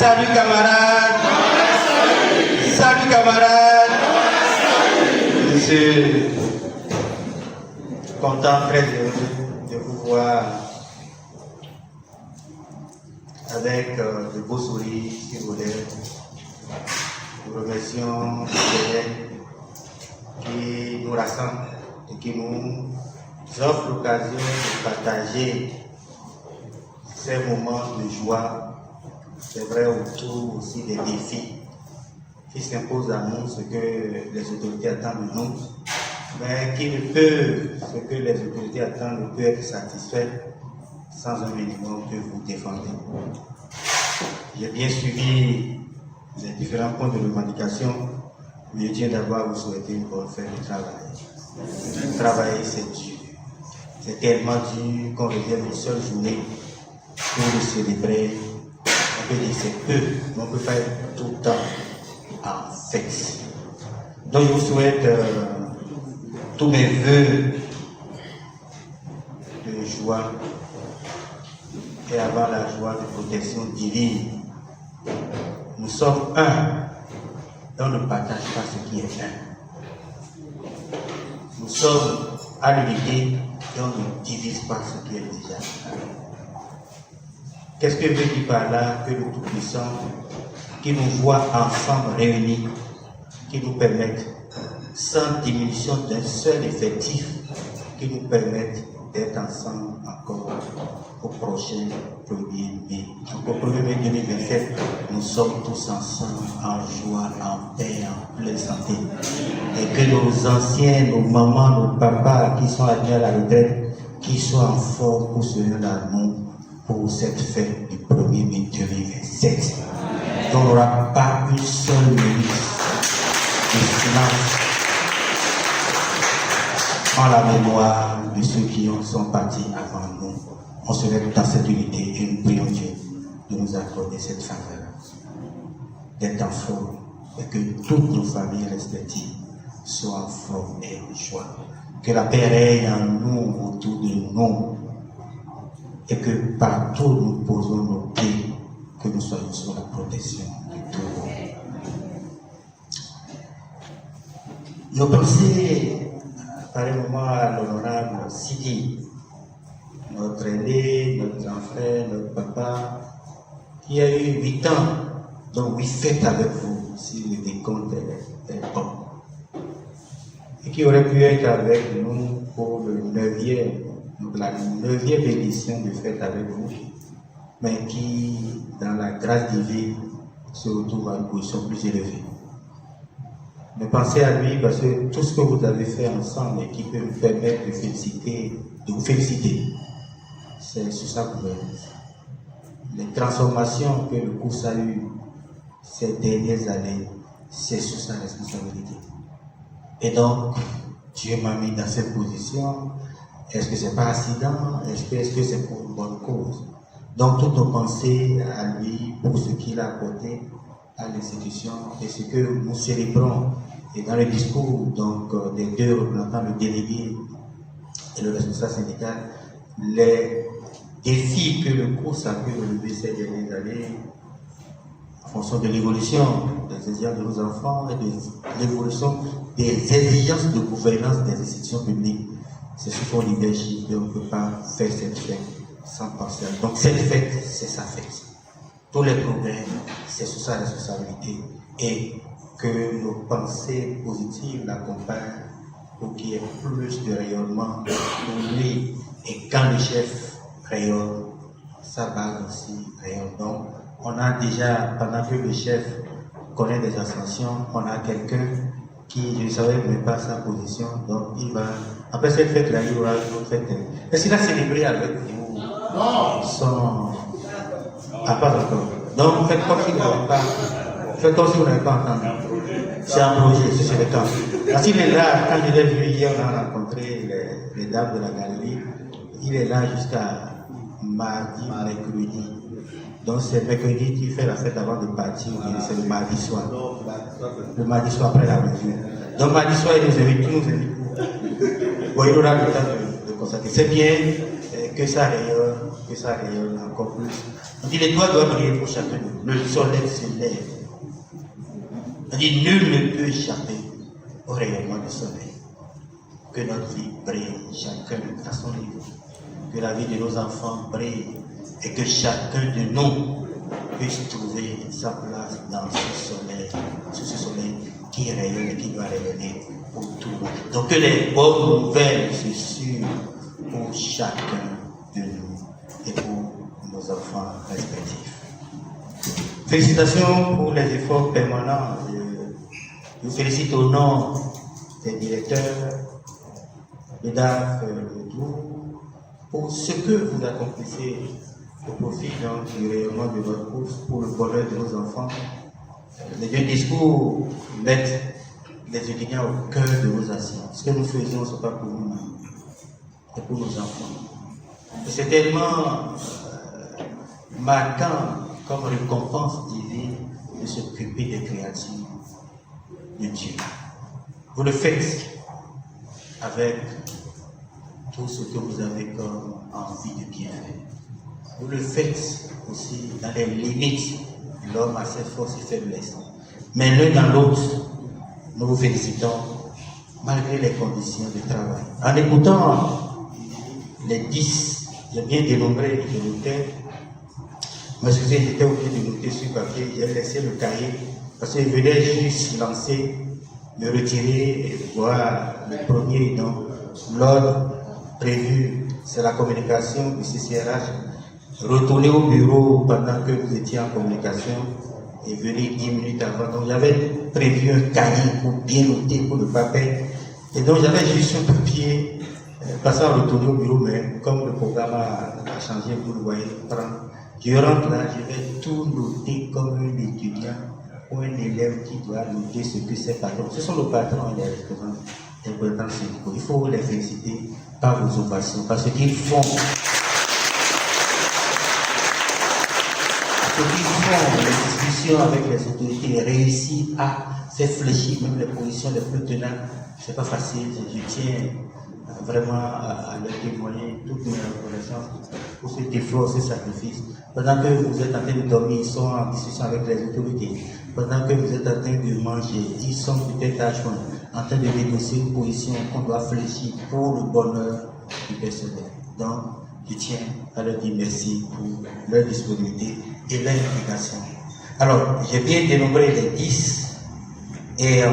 Salut camarades. Salut camarades. Je suis content, très heureux de vous voir avec de beaux sourires sur vos lèvres. Nous remercions les élèves qui nous rassemblent et qui nous offrent l'occasion de partager ces moments de joie. C'est vrai autour aussi des défis qui s'imposent à nous, ce que les autorités attendent de nous, mais qui ne peut, ce que les autorités attendent ne peut être satisfait sans un minimum que vous défendez. J'ai bien suivi les différents points de revendication, mais je tiens d'abord à vous souhaiter une bonne fin de travail. Travailler, c'est dur. C'est tellement dur qu'on revient une seule journée pour le célébrer. On peut dire c'est peu, mais on peut faire tout le temps en fête. Donc je vous souhaite tous mes vœux de joie et avant la joie de protection divine. Nous sommes un et on ne partage pas ce qui est un. Nous sommes à l'unité et on ne divise pas ce qui est déjà un. Qu'est-ce que veut dire par là? Que le Tout-Puissant, qui nous voit ensemble réunis, qui nous permettent, sans diminution d'un seul effectif, qui nous permettent d'être ensemble encore au prochain 1er mai. Donc au 1er mai 2027, nous sommes tous ensemble en joie, en paix, en pleine santé. Et que nos anciens, nos mamans, nos papas qui sont admis à la retraite, qui soient en forme pour se rendre à nous pour cette fête du 1er mai 2027. On n'aura pas une seule minute de silence en la mémoire de ceux qui sont partis avant nous. On se lève dans cette unité et nous prions Dieu de nous accorder cette faveur, d'être en forme et que toutes nos familles respectives soient en forme et en joie. Que la paix règne en nous, autour de nous, et que partout où nous posons nos pieds, que nous soyons sous la protection de tout le monde. Nos pensées, par un moment, à l'honorable Sidi, notre aîné, notre grand frère, notre papa, qui a eu 8 ans, donc 8 fêtes avec vous, si le décompte est bon, et qui aurait pu être avec nous pour le 9e, donc la 9e édition de fête avec vous, mais qui, dans la grâce divine, se retrouve à une position plus élevée. Mais pensez à lui parce que tout ce que vous avez fait ensemble et qui peut vous permettre de vous féliciter, c'est sur sa gouvernance. Les transformations que le cours a eues ces dernières années, c'est sous sa responsabilité. Et donc, Dieu m'a mis dans cette position. Est-ce que c'est pas accident? Est-ce que c'est pour une bonne cause? Donc, toutes nos pensées à lui pour ce qu'il a apporté à l'institution et ce que nous célébrons. Et dans le discours donc, des deux représentants, le délégué et le responsable syndical, les défis que le cours a pu relever ces dernières années, en fonction de l'évolution des exigences de nos enfants et de l'évolution des exigences de gouvernance des institutions publiques, c'est sous son leadership et on ne peut pas faire cette fête sans penser à. Donc cette fête, c'est sa fête. Tous les progrès, c'est sous sa responsabilité. Et que nos pensées positives l'accompagnent pour qu'il y ait plus de rayonnement pour lui. Et quand le chef rayonne, sa base aussi rayonne. Donc, on a déjà, pendant que le chef connaît des ascensions, on a quelqu'un qui, je ne savais même pas sa position, donc il va, après cette fête-là, il y aura une autre fête. Est-ce qu'il a célébré avec vous? Non. Ah, pas encore. Donc, faites comme si vous n'avez pas, faites comme si vous n'avez pas entendu. C'est un projet, c'est le temps. Parce qu'il est là, quand je l'ai vu hier, on a rencontré les dames de la galerie, il est là jusqu'à mardi, mercredi. Donc c'est mercredi qui fait la fête avant de partir, c'est le mardi soir. Le mardi soir après la revue. Donc mardi soir, il nous invite, Bon, il aura le temps de constater. C'est bien que ça rayonne encore plus. On dit les doigts doivent briller pour chacun de nous. Le soleil se lève. On dit nul ne peut échapper au rayonnement du soleil. Que notre vie brille, chacun à son niveau. Que la vie de nos enfants brille et que chacun de nous puisse trouver sa place dans ce soleil, sous ce soleil qui rayonne et qui doit rayonner pour tout le monde. Donc que les bonnes nouvelles se suivent pour chacun de nous et pour nos enfants respectifs. Félicitations pour les efforts permanents. Je vous félicite au nom des directeurs, des DAF, pour ce que vous accomplissez au profit du rayonnement de votre course pour le bonheur de nos enfants. Les deux discours mettent les étudiants au cœur de vos actions. Ce que nous faisons, ce n'est pas pour nous-mêmes, c'est pour nos enfants. Et c'est tellement marquant comme récompense divine de s'occuper des créatures de Dieu. Vous le faites avec tout ce que vous avez comme envie de bien faire. Vous le faites aussi dans les limites. L'homme a ses forces et faiblesses. Mais l'un dans l'autre, nous vous félicitons malgré les conditions de travail. En écoutant les 10, j'ai bien dénombré, je notais. Excusez, j'étais obligé de noter sur papier, j'ai laissé le cahier parce que je venais juste lancer, me retirer et voir le premier. Donc, l'ordre prévu, c'est la communication du CCRH. Retourner au bureau pendant que vous étiez en communication et venir 10 minutes avant. Donc j'avais prévu un cahier pour bien noter, pour ne pas perdre. Et donc j'avais juste un papier, passant à retourner au bureau, mais comme le programme a changé, vous le voyez, je rentre là, je vais tout noter comme un étudiant ou un élève qui doit noter ce que c'est patron. Ce sont nos patrons et les restaurants, les représentants syndicaux. Il faut les féliciter par vos ovations, parce qu'ils font. Les discussions avec les autorités réussissent à faire fléchir même les positions les plus tenaces. C'est pas facile. Je tiens vraiment à leur témoigner toute ma reconnaissance pour cet effort, ce sacrifice. Pendant que vous êtes en train de dormir, ils sont en discussion avec les autorités. Pendant que vous êtes en train de manger, ils sont peut-être à joindre, en train de négocier une position qu'on doit fléchir pour le bonheur du personnel. Donc, je tiens à leur dire merci pour leur disponibilité et leur implication. Alors, j'ai bien dénombré les 10 et